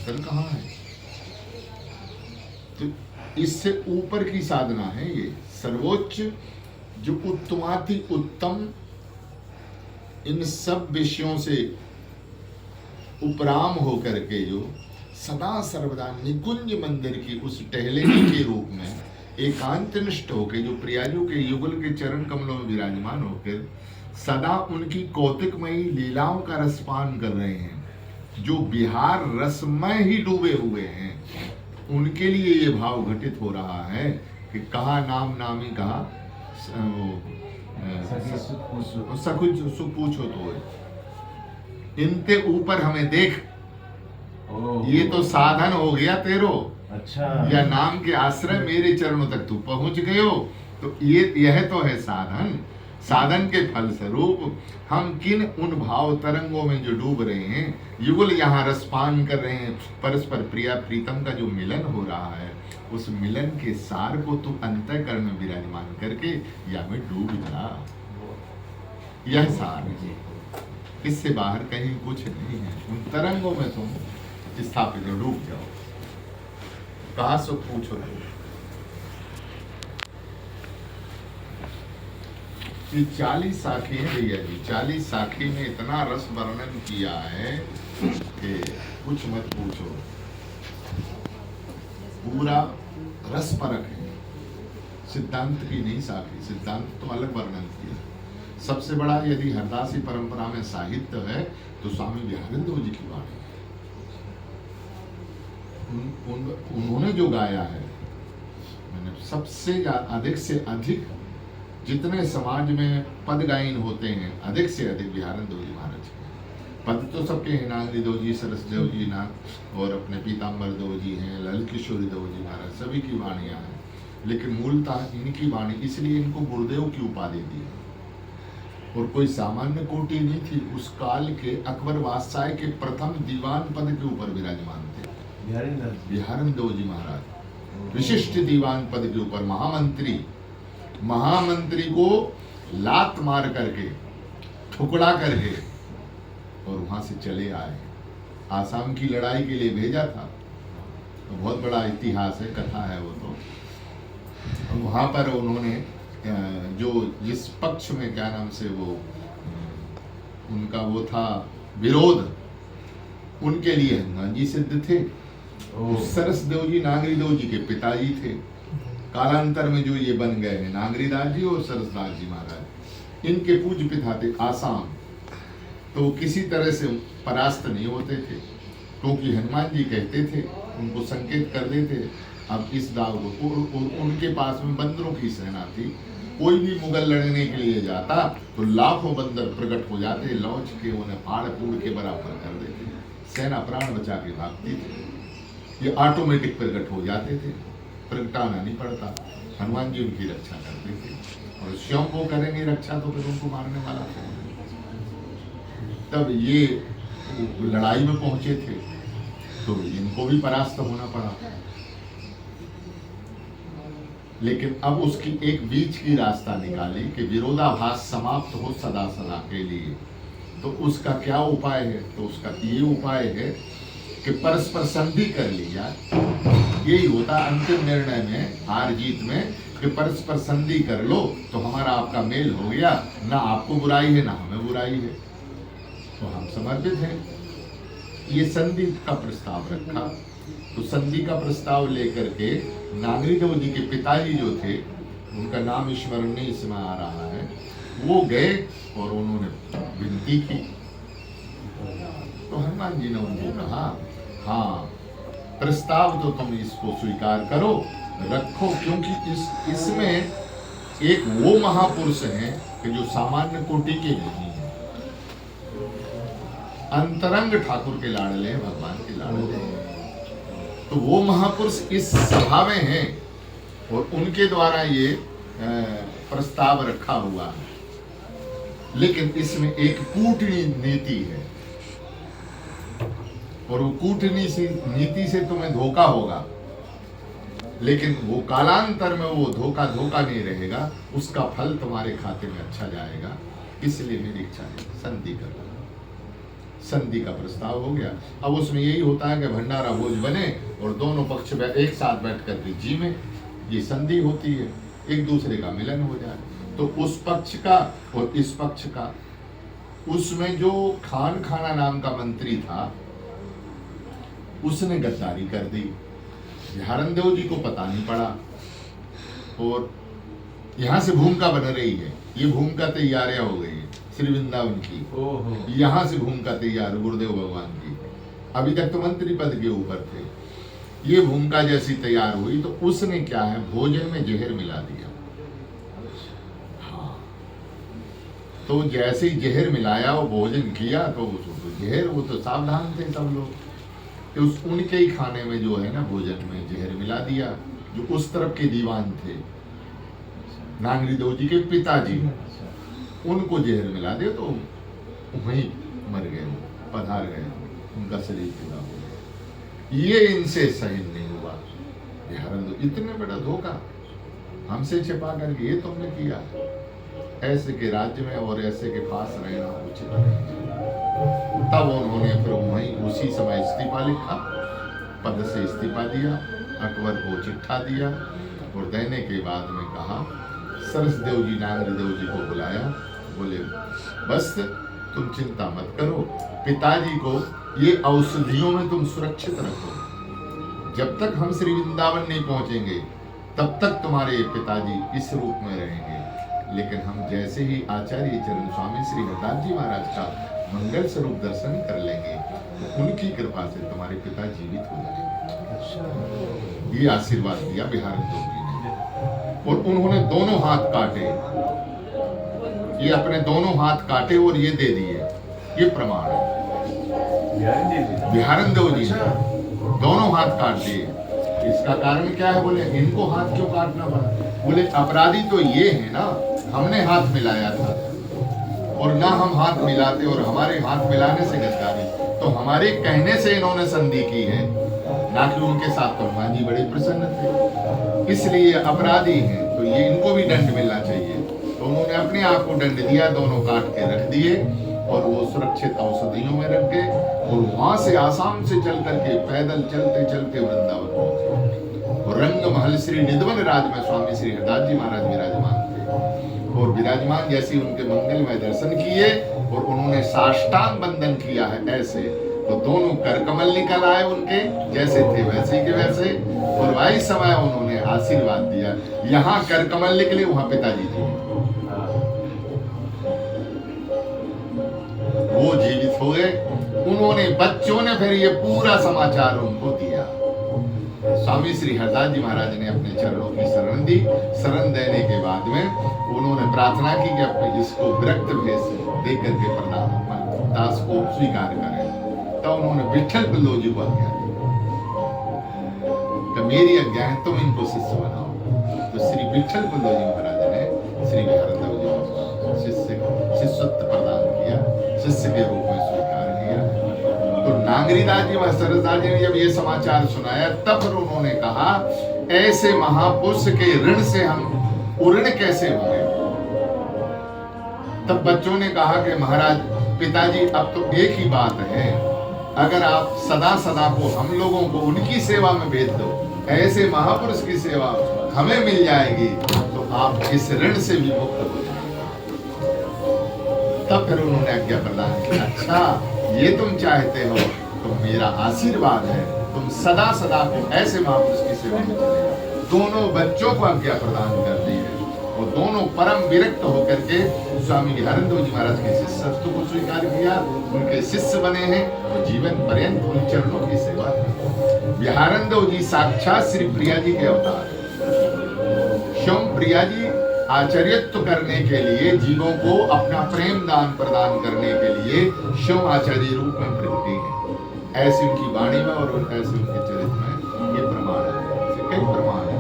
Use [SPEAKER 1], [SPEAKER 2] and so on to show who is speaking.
[SPEAKER 1] अंतर कहाँ है? तो इससे ऊपर की साधना है ये, सर्वोच्च जो उत्तमाति उत्तम इन सब विषयों से उपराम होकर के जो सदा सर्वदा निकुंज मंदिर की उस टहलेने के रूप में एकांत निष्ठ होकर जो प्रियाजू के युगल के चरण कमलों में विराजमान होकर सदा उनकी कौतुकमयी लीलाओं का रसपान कर रहे हैं, जो बिहार रसमय ही डूबे हुए हैं, उनके लिए ये भाव घटित हो रहा है कि कहा नाम नामी कहा सकुच सुख पूछो तो इनके ऊपर हमें देख, ये तो साधन हो गया तेरो।
[SPEAKER 2] अच्छा,
[SPEAKER 1] या नाम के आश्रय मेरे चरणों तक तू पहुंच गए हो, तो यह तो है साधन। साधन के फल स्वरूप हम किन उन भाव तरंगों में जो डूब रहे हैं, युगल यहाँ रसपान कर रहे हैं, परस्पर प्रिया प्रीतम का जो मिलन हो रहा है, उस मिलन के सार को तू अंतःकरण में विराजमान करके या में डूब जा। यह सार है, इससे बाहर कहीं कुछ नहीं है। उन तरंगों में तुम स्थापित हो, डूब जाओ। कहा सो पूछो। ये 40 साखी है भैया जी, 40 साखी में इतना रस वर्णन किया है कि कुछ मत पूछो। पूरा रस परक है, सिद्धांत की नहीं साखी, सिद्धांत तो अलग वर्णन किया। सबसे बड़ा यदि हरदासी परंपरा में साहित्य है तो स्वामी विहारेंद्र जी की वाणी, उन्होंने जो गाया है, मैंने सबसे अधिक से अधिक जितने समाज में पद गायन होते हैं, अधिक से अधिक विहारेंद्र जी महाराज के पद तो सबके हैं। नागरी दो जी, सरसदेव जी नाग और अपने पीताम्बर दो जी हैं, ललित किशोरी दो जी महाराज, सभी की वाणियाँ हैं। लेकिन मूलतः इनकी वाणी, इसलिए इनको गुरुदेव की उपाधि दी, और कोई सामान्य कोटि नहीं थी। उस काल के अकबर बादशाह के प्रथम दीवान पद के ऊपर विराजमान थे विहारेंद्र जी महाराज, विशिष्ट दीवान पद के ऊपर। महामंत्री को लात मार करके, ठुकरा करके, और वहां से चले आए। आसाम की लड़ाई के लिए भेजा था, तो बहुत बड़ा इतिहास है, कथा है वो। तो वहां पर उन्होंने जो जिस पक्ष में क्या नाम से वो उनका वो था विरोध, उनके लिए हनुमान जी सिद्ध थे। सरसदेव जी नागरीदेव जी के पिताजी थे। कालांतर में जो ये बन गए हैं नागरीदास जी और सरसदास जी महाराज, इनके पूज्य पिता थे आसाम। तो किसी तरह से परास्त नहीं होते थे, क्योंकि हनुमान जी कहते थे, उनको संकेत कर देते अब इस दाव को। उनके पास में बंदरों की सेना थी, कोई भी मुगल लड़ने के लिए जाता तो लाखों बंदर प्रकट हो जाते, लौच के उन्हें फाड़ फूड़ के बराबर कर देते, सेना प्राण बचा के भागती थी। ये ऑटोमेटिक प्रकट हो जाते थे, प्रगटाना नहीं पड़ता। हनुमान जी उनकी रक्षा करते थे, और स्वयं वो करेंगे रक्षा तो फिर उनको मारने वाला था। तब ये लड़ाई में पहुंचे थे, तो इनको भी परास्त होना पड़ा। लेकिन अब उसकी एक बीच की रास्ता निकाली कि विरोधाभास समाप्त हो सदा सदा के लिए। तो उसका क्या उपाय है? तो उसका ये उपाय है कि परस्पर संधि कर लिया। यही होता अंतिम निर्णय में, हार जीत में, कि परस्पर संधि कर लो तो हमारा आपका मेल हो गया, ना आपको बुराई है ना हमें बुराई है, तो हम समर्पित हैं। ये संधि का प्रस्ताव रखा। तो संधि का प्रस्ताव लेकर के नागरीदेव जी के पिताजी जो थे, उनका नाम स्मरण नहीं इसमें आ रहा है, वो गए और उन्होंने विनती की। तो हनुमान जी ने उनको कहा, हाँ प्रस्ताव तो तुम इसको स्वीकार करो, रखो, क्योंकि इसमें एक वो महापुरुष हैं कि जो सामान्य कोटि के नहीं है, अंतरंग ठाकुर के लाडले हैं, भगवान के लाडले हैं। तो वो महापुरुष इस सभा में हैं और उनके द्वारा ये प्रस्ताव रखा हुआ है। लेकिन इसमें एक कूटनीति है, और वो कूटनीति से तुम्हें धोखा होगा, लेकिन वो कालांतर में वो धोखा नहीं रहेगा, उसका फल तुम्हारे खाते में अच्छा जाएगा। इसलिए मेरी इच्छा है संधि कर लो। संधि का प्रस्ताव हो गया। अब उसमें यही होता है कि भंडारा भोज बने और दोनों पक्ष एक साथ बैठ करके जी में, ये संधि होती है, एक दूसरे का मिलन हो जाए। तो उस पक्ष का और इस पक्ष का, उसमें जो खान खाना नाम का मंत्री था उसने गद्दारी कर दी, बिहारन देव जी को पता नहीं पड़ा, और यहाँ से भूमिका बन रही है, ये भूमिका तैयारियां हो गई है श्री वृंदावन की, यहाँ से भूमिका तैयार गुरुदेव भगवान की। अभी तक तो मंत्री पद के ऊपर थे, ये भूमिका जैसी तैयार हुई तो उसने क्या है, भोजन में जहर मिला दिया। हाँ, तो जैसे ही जहर मिलाया वो भोजन किया तो जहर, वो तो सावधान थे सब लोग कि उस उनके ही खाने में जो है ना भोजन में जहर मिला दिया, जो उस तरफ के दीवान थे नांगरी देव जी के पिताजी, उनको जहर मिला दिया तो वहीं मर गए, पधार गए, उनका शरीर पूरा हो गया। ये इनसे सहन नहीं हुआ। बिहारन देव, इतने बड़ा धोखा हमसे छिपा करके ये तुमने किया, ऐसे के राज्य में और ऐसे के पास रहना उचित नहीं। तब उन्होंने फिर वहीं उसी समय इस्तीफा लिखा, पद से इस्तीफा दिया, अकबर को चिट्ठा दिया और देने के बाद में कहा, सरस देव जी नांगरी देव जी को बुलाया, बोले बस तुम चिंता मत करो, पिताजी को ये औषधियों में तुम सुरक्षित रखो, जब तक हम श्री वृंदावन नहीं पहुंचेंगे तब तक तुम्हारे पिताजी इस रूप में रहेंगे। लेकिन हम जैसे ही आचार्य चरण स्वामी श्री हरदास जी महाराज का मंगल स्वरूप दर्शन कर लेंगे तो उनकी कृपा से तुम्हारे पिता जीवित हो जाएंगे। ये आशीर्वाद दिया बिहारन देव जी ने, और उन्होंने दोनों हाथ काटे, ये अपने दोनों हाथ काटे और ये दे दिए, ये प्रमाण है। बिहारन देव जी ने दोनों हाथ काट दिए। इसका कारण क्या है, बोले इनको हाथ क्यों काटना पड़ा, बोले अपराधी तो ये है ना, हमने हाथ मिलाया था, और ना हम हाथ मिलाते और हमारे हाथ मिलाने से गद्दारी, तो हमारे कहने से इन्होंने संधि की है, ना कि उनके साथ तो हनुमान जी बड़े प्रसन्न थे, इसलिए अपराधी हैं, तो ये इनको भी दंड मिलना चाहिए। तो उन्होंने अपने आप को दंड दिया, दोनों काट के रख दिए और वो सुरक्षित औषधियों में रख गए, और वहां से आसाम से चल करके पैदल चलते चलते वृंदावन पहुंचे। और रंग महल श्री निधवन राज में स्वामी श्री हरदास जी महाराज विराजमान थे, और विराजमान जैसे उनके मंगलमय दर्शन किए और उन्होंने साष्टांग बंदन किया है ऐसे, तो दोनों करकमल निकल आए उनके, जैसे थे वैसे के वैसे, और वही समय उन्होंने आशीर्वाद दिया। यहाँ करकमल निकले, वहां पिताजी थे, वो जीवित हो गए। उन्होंने, बच्चों ने फिर ये पूरा समाचार उनको दिया। स्वामी श्री हरदास जी महाराज ने अपने चरणों की शरण दी। शरण देने के बाद में उन्होंने प्रार्थना की कि अपने इसको विरक्त भेष दे करके प्रणाम दास को स्वीकार करें। तो उन्होंने विठल पिल्लो जी को आज्ञा दी कि मेरी आज्ञा है तुम इनको शिष्य बनाओ। तो श्री विठल पिल्लो जी महाराज ने श्री बिहारन देव जी को शिष्यत्व प्रदान किया, शिष्य के रूप में स्वीकार किया। तो नांगरीदास जी व सरदास जी ने जब ये समाचार सुनाया, तब फिर उन्होंने कहा, ऐसे महापुरुष के ऋण से हम उऋण कैसे होंगे। तब बच्चों ने कहा कि महाराज पिताजी, अब तो एक ही बात है, अगर आप सदा सदा को हम लोगों को उनकी सेवा में भेज दो, ऐसे महापुरुष की सेवा हमें मिल जाएगी, तो आप इस ऋण से भी मुक्त हो जाएंगे। तब फिर उन्होंने आज्ञा प्रदान की, अच्छा ये तुम चाहते हो तो मेरा आशीर्वाद है, तुम सदा सदा को ऐसे महापुरुष की सेवा में चलेगा। दोनों बच्चों को आज्ञा प्रदान कर दी है, और दोनों परम विरक्त होकर के स्वामी बिहारन देव जी महाराज के शिष्यत्व को स्वीकार किया, उनके शिष्य बने हैं और जीवन पर्यंत उन चरणों की सेवा की। बिहारन देव जी साक्षात श्री प्रिया जी के अवतार है। स्वयं प्रिया जी आचार्यत्व करने के लिए, जीवों को अपना प्रेम दान प्रदान करने के लिए स्वयं आचार्य रूप में प्रकटी है। ऐसी उनकी वाणी में और ऐसे उनके चरित्र में ये प्रमाण है, कई प्रमाण है।